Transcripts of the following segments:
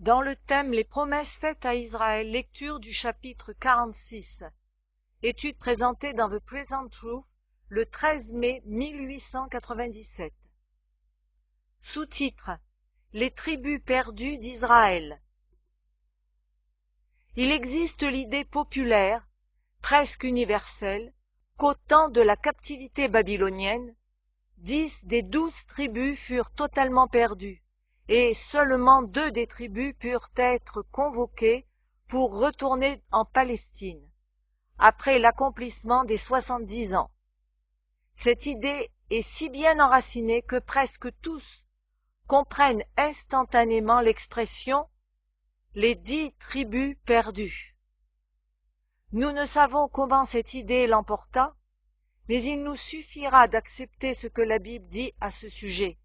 Dans le thème Les promesses faites à Israël, lecture du chapitre 46. Étude présentée dans The Present Truth le 13 mai 1897. Sous-titre: Les tribus perdues d'Israël. Il existe l'idée populaire, presque universelle, qu'au temps de la captivité babylonienne, 10 des 12 tribus furent totalement perdues, et seulement 2 des tribus purent être convoquées pour retourner en Palestine, après l'accomplissement des 70 ans. Cette idée est si bien enracinée que presque tous comprennent instantanément l'expression « les 10 tribus perdues ». Nous ne savons comment cette idée l'emporta, mais il nous suffira d'accepter ce que la Bible dit à ce sujet.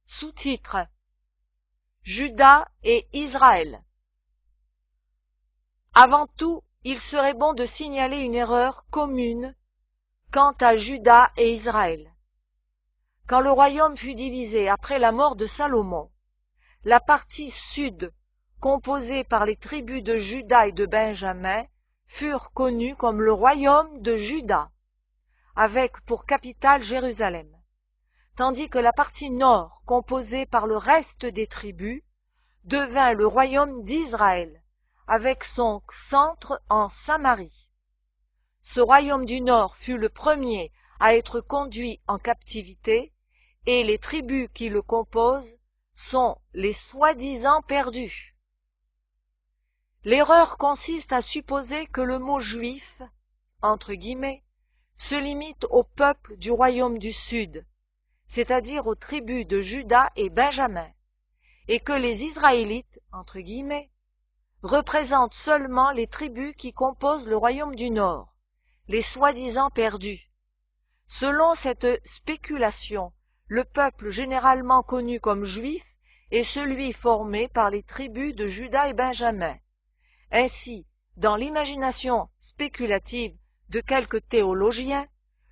Sous-titre: Juda et Israël. Avant tout, il serait bon de signaler une erreur commune quant à Juda et Israël. Quand le royaume fut divisé après la mort de Salomon, la partie sud, composée par les tribus de Juda et de Benjamin, furent connues comme le royaume de Juda, avec pour capitale Jérusalem, tandis que la partie nord, composée par le reste des tribus, devint le royaume d'Israël, avec son centre en Samarie. Ce royaume du nord fut le premier à être conduit en captivité, et les tribus qui le composent sont les soi-disant perdus. L'erreur consiste à supposer que le mot juif, entre guillemets, se limite au peuple du royaume du sud, c'est-à-dire aux tribus de Juda et Benjamin, et que les Israélites, entre guillemets, représentent seulement les tribus qui composent le royaume du nord, les soi-disant perdus. Selon cette spéculation, le peuple généralement connu comme juif est celui formé par les tribus de Juda et Benjamin. Ainsi, dans l'imagination spéculative de quelques théologiens,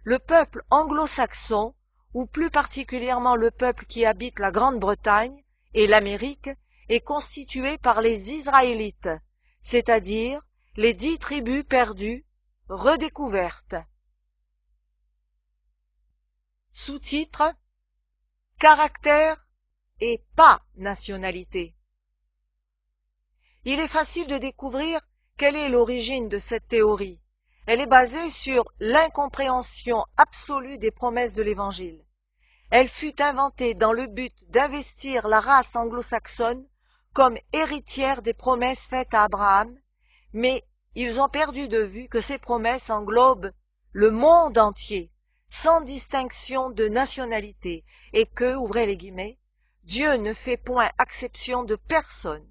le peuple anglo-saxon, ou plus particulièrement le peuple qui habite la Grande-Bretagne et l'Amérique, est constitué par les Israélites, c'est-à-dire les 10 tribus perdues, redécouvertes. Sous-titre: Caractère et pas nationalité. Il est facile de découvrir quelle est l'origine de cette théorie. Elle est basée sur l'incompréhension absolue des promesses de l'Évangile. Elle fut inventée dans le but d'investir la race anglo-saxonne comme héritière des promesses faites à Abraham, mais ils ont perdu de vue que ces promesses englobent le monde entier, sans distinction de nationalité, et que, ouvrez les guillemets, Dieu ne fait point exception de personne,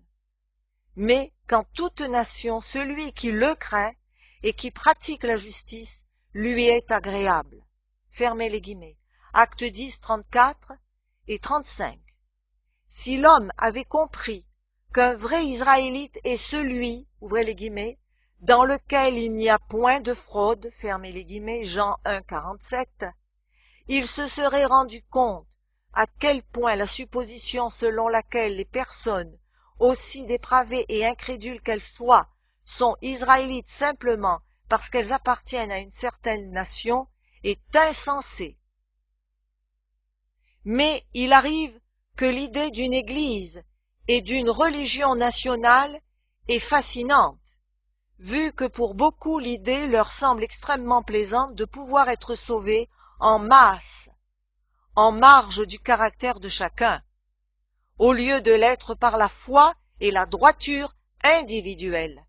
mais qu'en toute nation, celui qui le craint et qui pratique la justice lui est agréable. Fermez les guillemets. Actes 10, 34 et 35. Si l'homme avait compris qu'un vrai Israélite est celui, ouvrez les guillemets, dans lequel il n'y a point de fraude, fermez les guillemets, Jean 1, 47, il se serait rendu compte à quel point la supposition selon laquelle les personnes, aussi dépravées et incrédules qu'elles soient, sont israélites simplement parce qu'elles appartiennent à une certaine nation, est insensée. Mais il arrive que l'idée d'une église et d'une religion nationale est fascinante, vu que pour beaucoup l'idée leur semble extrêmement plaisante de pouvoir être sauvés en masse, en marge du caractère de chacun, au lieu de l'être par la foi et la droiture individuelle.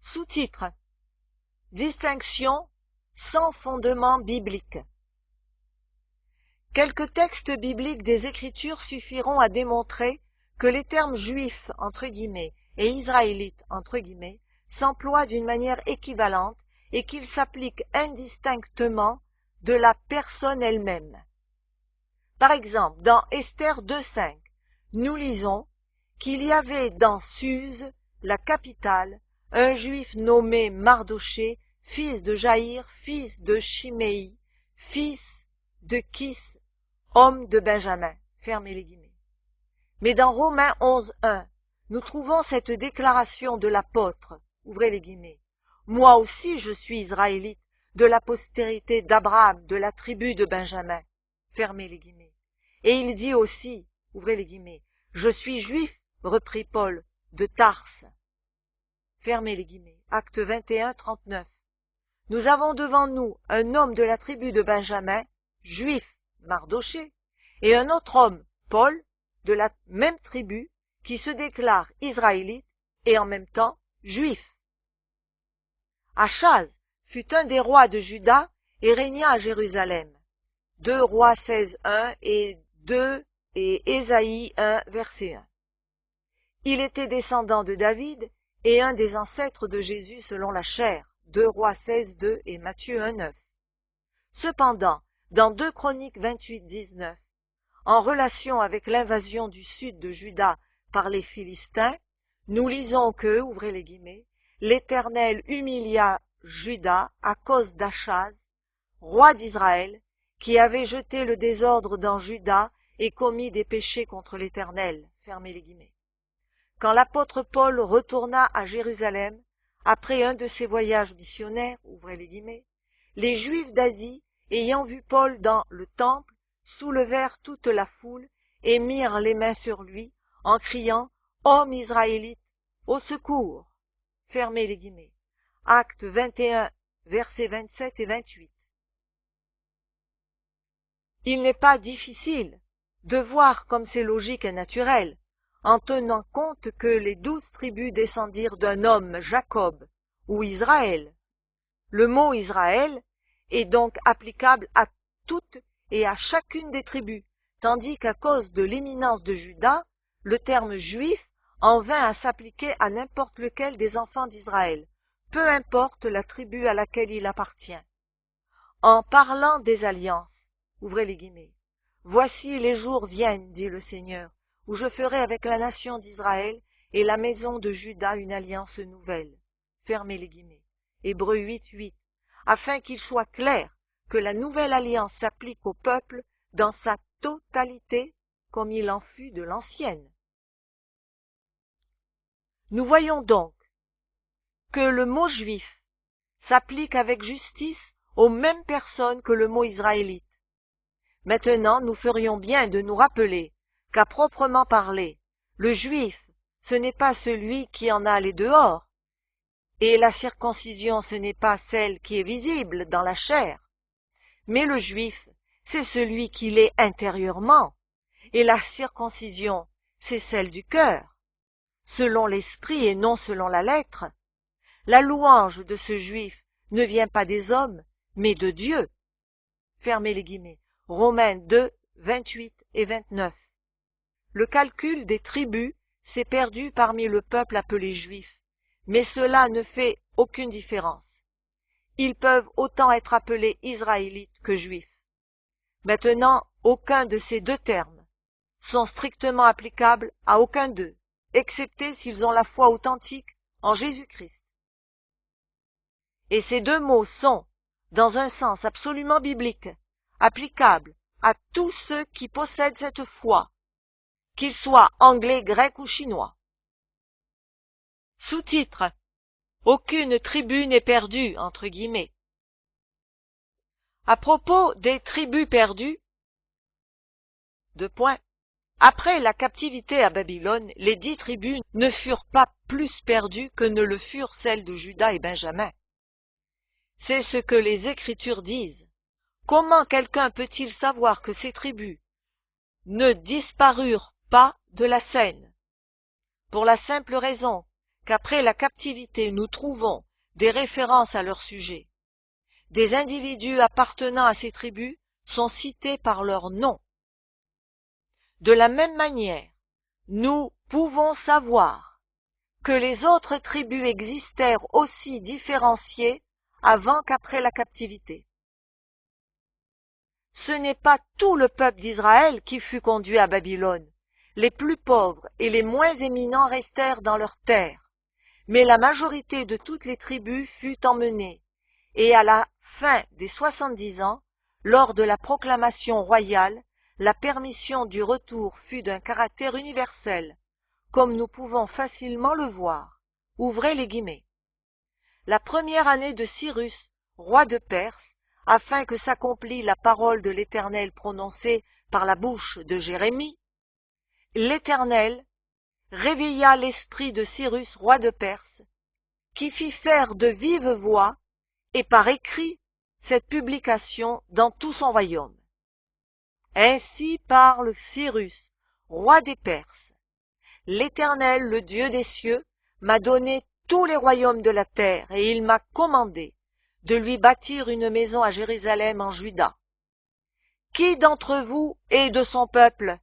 Sous-titre: Distinction sans fondement biblique. Quelques textes bibliques des Écritures suffiront à démontrer que les termes juifs entre guillemets et israélites entre guillemets s'emploient d'une manière équivalente et qu'ils s'appliquent indistinctement de la personne elle-même. Par exemple, dans Esther 2.5, nous lisons qu'il y avait dans Suse, la capitale, un juif nommé Mardoché, fils de Jaïr, fils de Chiméi, fils de Kis, homme de Benjamin. Fermez les guillemets. Mais dans Romains 11:1, nous trouvons cette déclaration de l'apôtre, ouvrez les guillemets. Moi aussi je suis israélite, de la postérité d'Abraham, de la tribu de Benjamin. Fermez les guillemets. Et il dit aussi, ouvrez les guillemets, je suis juif, reprit Paul, de Tarse. Fermez les guillemets. Acte 21:39. Nous avons devant nous un homme de la tribu de Benjamin, juif, Mardoché, et un autre homme, Paul, de la même tribu, qui se déclare israélite et en même temps juif. Achaz fut un des rois de Juda et régna à Jérusalem. 2 Rois 16:1 et 2 et Ésaïe 1, verset 1. Il était descendant de David et un des ancêtres de Jésus selon la chair. 2 Rois 16:2 et Matthieu 1:9. Cependant, dans 2 Chroniques 28:19, en relation avec l'invasion du sud de Juda par les Philistins, nous lisons que, ouvrez les guillemets, l'Éternel humilia Juda à cause d'Achaz, roi d'Israël, qui avait jeté le désordre dans Juda et commis des péchés contre l'Éternel. Fermez les guillemets. Quand l'apôtre Paul retourna à Jérusalem, après un de ses voyages missionnaires, ouvrez les guillemets, les Juifs d'Asie, ayant vu Paul dans le temple, soulevèrent toute la foule et mirent les mains sur lui, en criant « Homme israélite, au secours !» Fermez les guillemets. Acte 21, versets 27 et 28. Il n'est pas difficile de voir comme c'est logique et naturel, en tenant compte que les 12 tribus descendirent d'un homme, Jacob, ou Israël. Le mot Israël est donc applicable à toutes et à chacune des tribus, tandis qu'à cause de l'éminence de Juda, le terme juif en vint à s'appliquer à n'importe lequel des enfants d'Israël, peu importe la tribu à laquelle il appartient. En parlant des alliances, ouvrez les guillemets, « Voici les jours viennent, dit le Seigneur, où je ferai avec la nation d'Israël et la maison de Juda une alliance nouvelle. » Fermez les guillemets. Hébreux 8:8, afin qu'il soit clair que la nouvelle alliance s'applique au peuple dans sa totalité, comme il en fut de l'ancienne. Nous voyons donc que le mot juif s'applique avec justice aux mêmes personnes que le mot israélite. Maintenant, nous ferions bien de nous rappeler qu'à proprement parler, le juif, ce n'est pas celui qui en a les dehors, et la circoncision, ce n'est pas celle qui est visible dans la chair, mais le juif, c'est celui qui l'est intérieurement, et la circoncision, c'est celle du cœur, selon l'esprit et non selon la lettre. La louange de ce juif ne vient pas des hommes, mais de Dieu. Fermez les guillemets. Romains 2, 28 et 29. Le calcul des tribus s'est perdu parmi le peuple appelé juif, mais cela ne fait aucune différence. Ils peuvent autant être appelés israélites que juifs. Maintenant, aucun de ces deux termes sont strictement applicables à aucun d'eux, excepté s'ils ont la foi authentique en Jésus-Christ. Et ces deux mots sont, dans un sens absolument biblique, applicables à tous ceux qui possèdent cette foi, qu'ils soient anglais, grecs ou chinois. Sous-titre: aucune tribu n'est perdue, entre guillemets. À propos des tribus perdues, après la captivité à Babylone, les 10 tribus ne furent pas plus perdues que ne le furent celles de Juda et Benjamin. C'est ce que les Écritures disent. Comment quelqu'un peut-il savoir que ces tribus ne disparurent pas de la scène? Pour la simple raison qu'après la captivité, nous trouvons des références à leur sujet. Des individus appartenant à ces tribus sont cités par leur nom. De la même manière, nous pouvons savoir que les autres tribus existèrent aussi différenciées avant qu'après la captivité. Ce n'est pas tout le peuple d'Israël qui fut conduit à Babylone. Les plus pauvres et les moins éminents restèrent dans leurs terres, mais la majorité de toutes les tribus fut emmenée, et à la fin des 70 ans, lors de la proclamation royale, la permission du retour fut d'un caractère universel, comme nous pouvons facilement le voir. Ouvrez les guillemets. La première année de Cyrus, roi de Perse, afin que s'accomplît la parole de l'Éternel prononcée par la bouche de Jérémie, l'Éternel réveilla l'esprit de Cyrus, roi de Perse, qui fit faire de vive voix et par écrit cette publication dans tout son royaume. Ainsi parle Cyrus, roi des Perses. L'Éternel, le Dieu des cieux, m'a donné tous les royaumes de la terre, et il m'a commandé de lui bâtir une maison à Jérusalem en Juda. Qui d'entre vous est de son peuple?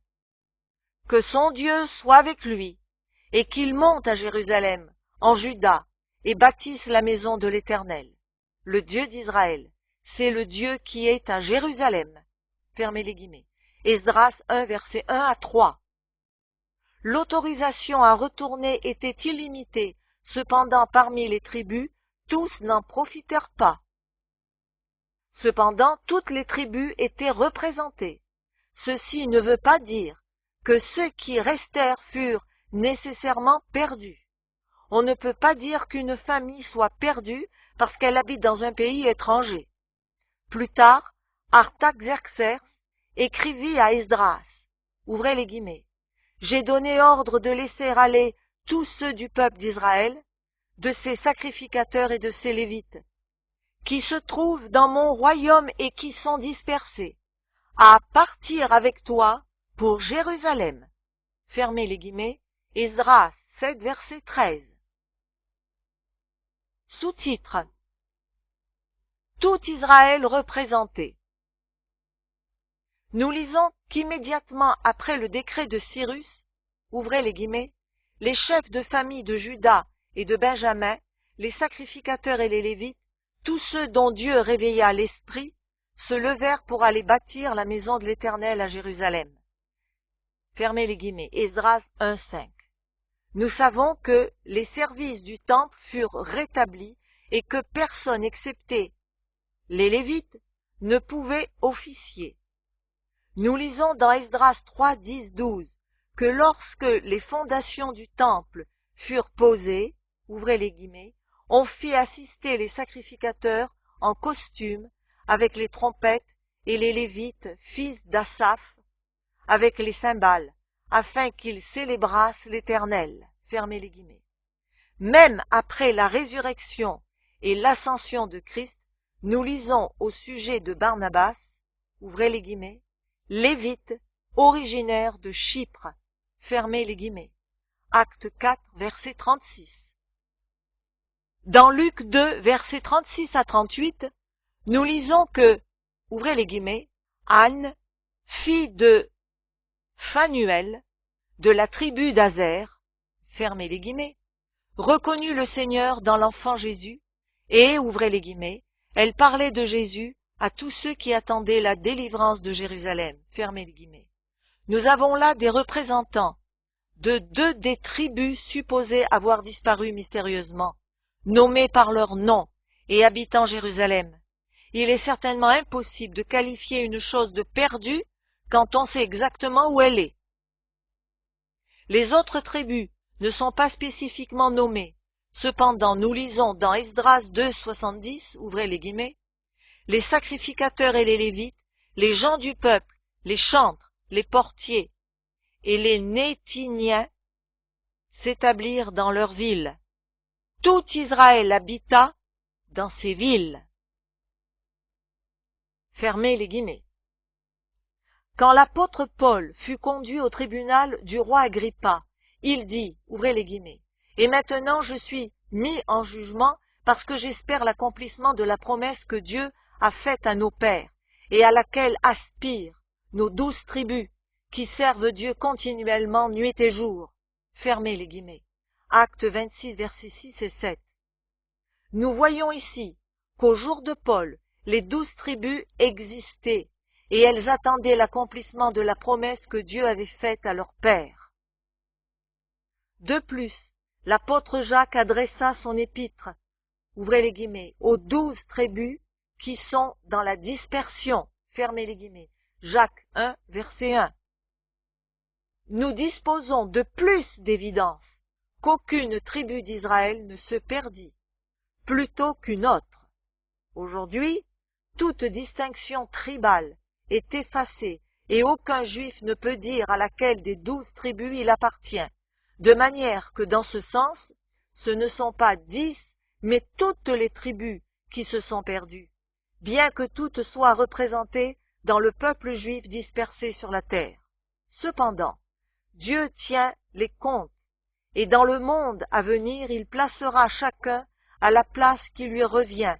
Que son Dieu soit avec lui, et qu'il monte à Jérusalem, en Juda, et bâtisse la maison de l'Éternel. Le Dieu d'Israël, c'est le Dieu qui est à Jérusalem. Fermez les guillemets. Esdras 1, versets 1 à 3. L'autorisation à retourner était illimitée, cependant parmi les tribus, tous n'en profitèrent pas. Cependant, toutes les tribus étaient représentées. Ceci ne veut pas dire que ceux qui restèrent furent nécessairement perdus. On ne peut pas dire qu'une famille soit perdue parce qu'elle habite dans un pays étranger. Plus tard, Artaxerxès écrivit à Esdras, ouvrez les guillemets, « J'ai donné ordre de laisser aller tous ceux du peuple d'Israël, de ses sacrificateurs et de ses lévites, qui se trouvent dans mon royaume et qui sont dispersés, à partir avec toi pour Jérusalem. » Fermez les guillemets, Esdras 7, verset 13. Sous-titre: Tout Israël représenté. Nous lisons qu'immédiatement après le décret de Cyrus, ouvrez les guillemets, les chefs de famille de Juda et de Benjamin, les sacrificateurs et les Lévites, tous ceux dont Dieu réveilla l'esprit, se levèrent pour aller bâtir la maison de l'Éternel à Jérusalem. Fermez les guillemets, Esdras 1,5. Nous savons que les services du temple furent rétablis et que personne excepté les Lévites ne pouvait officier. Nous lisons dans Esdras 3, 10, 12 que lorsque les fondations du temple furent posées, ouvrez les guillemets, on fit assister les sacrificateurs en costume avec les trompettes et les Lévites, fils d'Asaph, avec les cymbales, afin qu'ils célébrassent l'Éternel. Fermez les guillemets. Même après la résurrection et l'ascension de Christ, nous lisons au sujet de Barnabas, ouvrez les guillemets, Lévite, originaire de Chypre, fermez les guillemets. Acte 4, verset 36. Dans Luc 2, versets 36 à 38, nous lisons que, ouvrez les guillemets, Anne, fille de Phanuel, de la tribu d'Azer, fermez les guillemets, reconnut le Seigneur dans l'enfant Jésus, et, ouvrez les guillemets, elle parlait de Jésus à tous ceux qui attendaient la délivrance de Jérusalem. Fermez les guillemets. Nous avons là des représentants de deux des tribus supposées avoir disparu mystérieusement, nommés par leur nom et habitant Jérusalem. Il est certainement impossible de qualifier une chose de perdue quand on sait exactement où elle est. Les autres tribus ne sont pas spécifiquement nommées. Cependant, nous lisons dans Esdras 2, 70, ouvrez les guillemets, les sacrificateurs et les Lévites, les gens du peuple, les chantres, les portiers et les Nétiniens s'établirent dans leurs villes. Tout Israël habita dans ces villes. Fermez les guillemets. Quand l'apôtre Paul fut conduit au tribunal du roi Agrippa, il dit, ouvrez les guillemets, « Et maintenant je suis mis en jugement parce que j'espère l'accomplissement de la promesse que Dieu a faite à nos pères et à laquelle aspirent nos 12 tribus qui servent Dieu continuellement nuit et jour. » Fermez les guillemets. Acte 26, versets 6 et 7. Nous voyons ici qu'au jour de Paul, les 12 tribus existaient et elles attendaient l'accomplissement de la promesse que Dieu avait faite à leurs pères. De plus, l'apôtre Jacques adressa son épître, ouvrez les guillemets, aux 12 tribus qui sont dans la dispersion, fermez les guillemets, Jacques 1, verset 1. Nous disposons de plus d'évidence qu'aucune tribu d'Israël ne se perdit, plutôt qu'une autre. Aujourd'hui, toute distinction tribale est effacée et aucun juif ne peut dire à laquelle des 12 tribus il appartient, de manière que dans ce sens, ce ne sont pas 10, mais toutes les tribus qui se sont perdues, bien que toutes soient représentées dans le peuple juif dispersé sur la terre. Cependant, Dieu tient les comptes, et dans le monde à venir, il placera chacun à la place qui lui revient,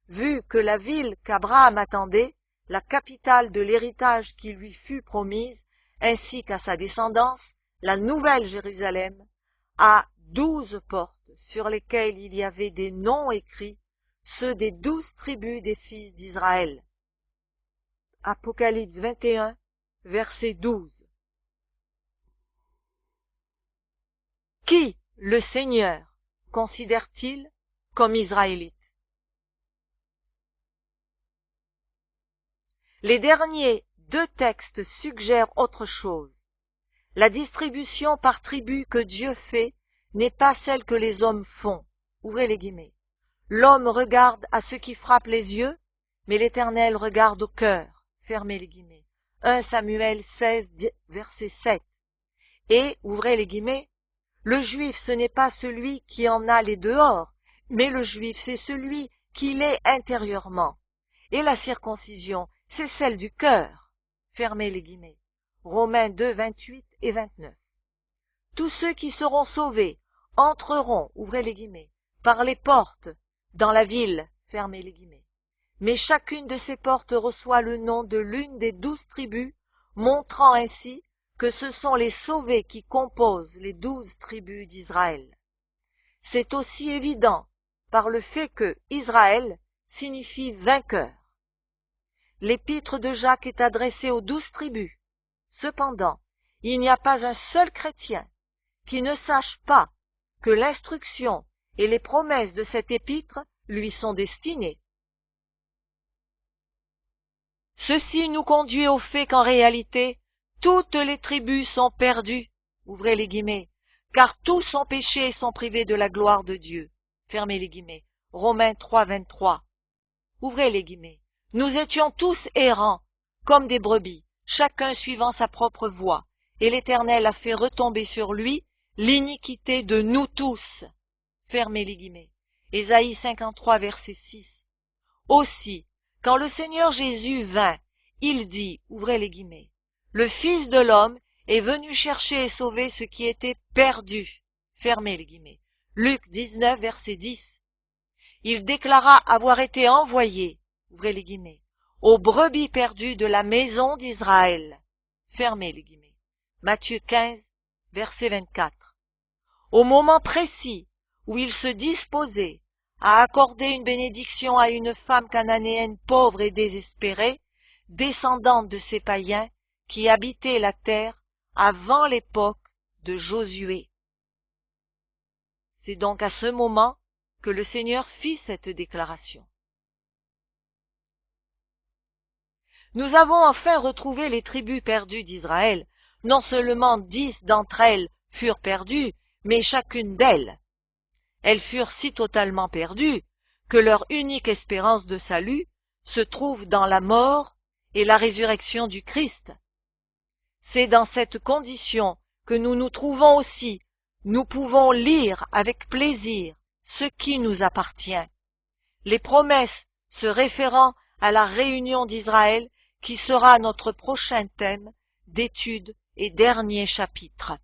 vu que la ville qu'Abraham attendait, la capitale de l'héritage qui lui fut promise, ainsi qu'à sa descendance, la nouvelle Jérusalem, a 12 portes sur lesquelles il y avait des noms écrits, ceux des 12 tribus des fils d'Israël. Apocalypse 21, verset 12. Qui, le Seigneur, considère-t-il comme israélite? Les derniers 2 textes suggèrent autre chose. La distribution par tribu que Dieu fait n'est pas celle que les hommes font. Ouvrez les guillemets. L'homme regarde à ce qui frappe les yeux, mais l'Éternel regarde au cœur. Fermez les guillemets. 1 Samuel 16, verset 7. Et, ouvrez les guillemets, le juif ce n'est pas celui qui en a les dehors, mais le juif c'est celui qui l'est intérieurement. Et la circoncision, c'est celle du cœur. Fermez les guillemets. Romains 2, 28 et 29. Tous ceux qui seront sauvés entreront, ouvrez les guillemets, par les portes dans la ville, fermez les guillemets. Mais chacune de ces portes reçoit le nom de l'une des 12 tribus, montrant ainsi que ce sont les sauvés qui composent les 12 tribus d'Israël. C'est aussi évident par le fait que Israël signifie vainqueur. L'épître de Jacques est adressée aux 12 tribus. Cependant, il n'y a pas un seul chrétien qui ne sache pas que l'instruction et les promesses de cette épître lui sont destinées. Ceci nous conduit au fait qu'en réalité, toutes les tribus sont perdues, ouvrez les guillemets, car tous ont péché et sont privés de la gloire de Dieu. Fermez les guillemets. Romains 3, 23. Ouvrez les guillemets. Nous étions tous errants, comme des brebis, chacun suivant sa propre voie, et l'Éternel a fait retomber sur lui l'iniquité de nous tous. Fermez les guillemets. Ésaïe 53, verset 6. Aussi, quand le Seigneur Jésus vint, il dit, ouvrez les guillemets, le Fils de l'homme est venu chercher et sauver ce qui était perdu. Fermez les guillemets. Luc 19, verset 10. Il déclara avoir été envoyé, ouvrez les guillemets, aux brebis perdues de la maison d'Israël. Fermez les guillemets. Matthieu 15, verset 24. Au moment précis où il se disposait à accorder une bénédiction à une femme cananéenne pauvre et désespérée, descendante de ces païens qui habitaient la terre avant l'époque de Josué. C'est donc à ce moment que le Seigneur fit cette déclaration. Nous avons enfin retrouvé les tribus perdues d'Israël. Non seulement 10 d'entre elles furent perdues, mais chacune d'elles. Elles furent si totalement perdues que leur unique espérance de salut se trouve dans la mort et la résurrection du Christ. C'est dans cette condition que nous nous trouvons aussi. Nous pouvons lire avec plaisir ce qui nous appartient. Les promesses se référant à la réunion d'Israël qui sera notre prochain thème d'étude et dernier chapitre.